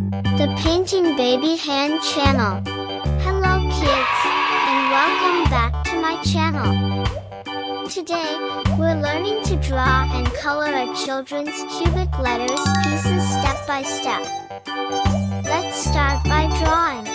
The Painting Baby Hand channel. Hello kids, and welcome back to my channel. Today, we're learning to draw and color a children's cubic letters pieces step by step. Let's start by drawing.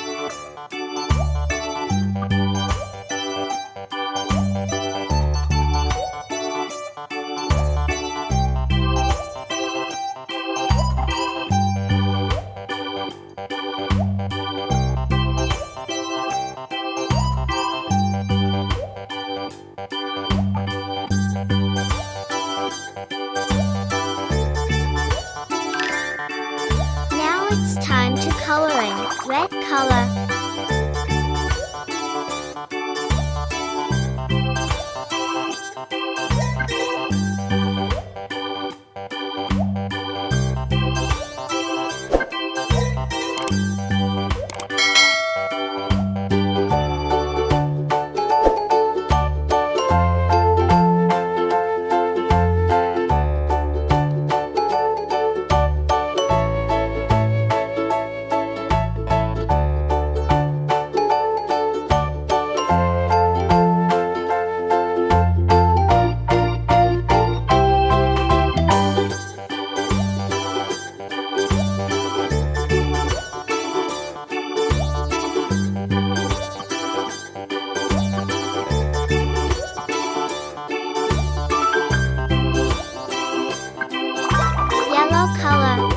Now it's time to coloring. Red color. Yellow color.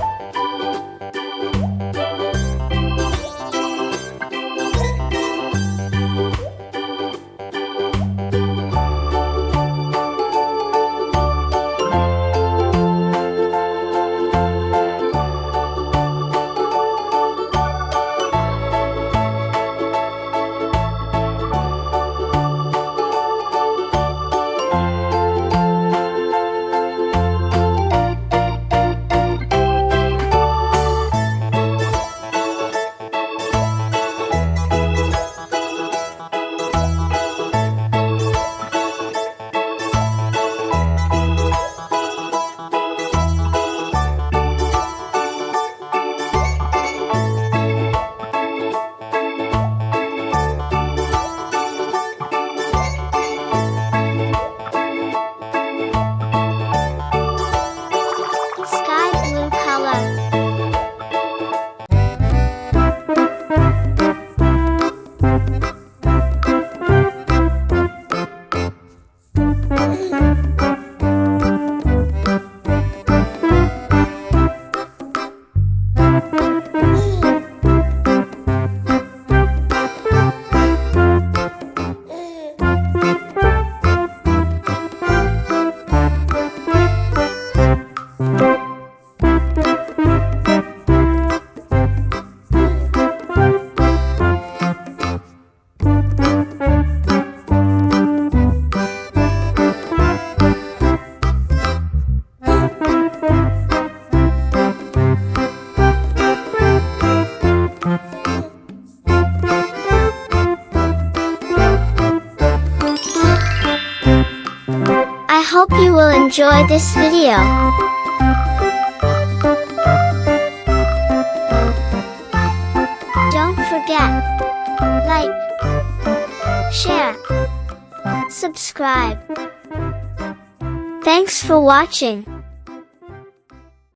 Sky blue color. I hope you will enjoy this video. Don't forget, like, share, subscribe. Thanks for watching.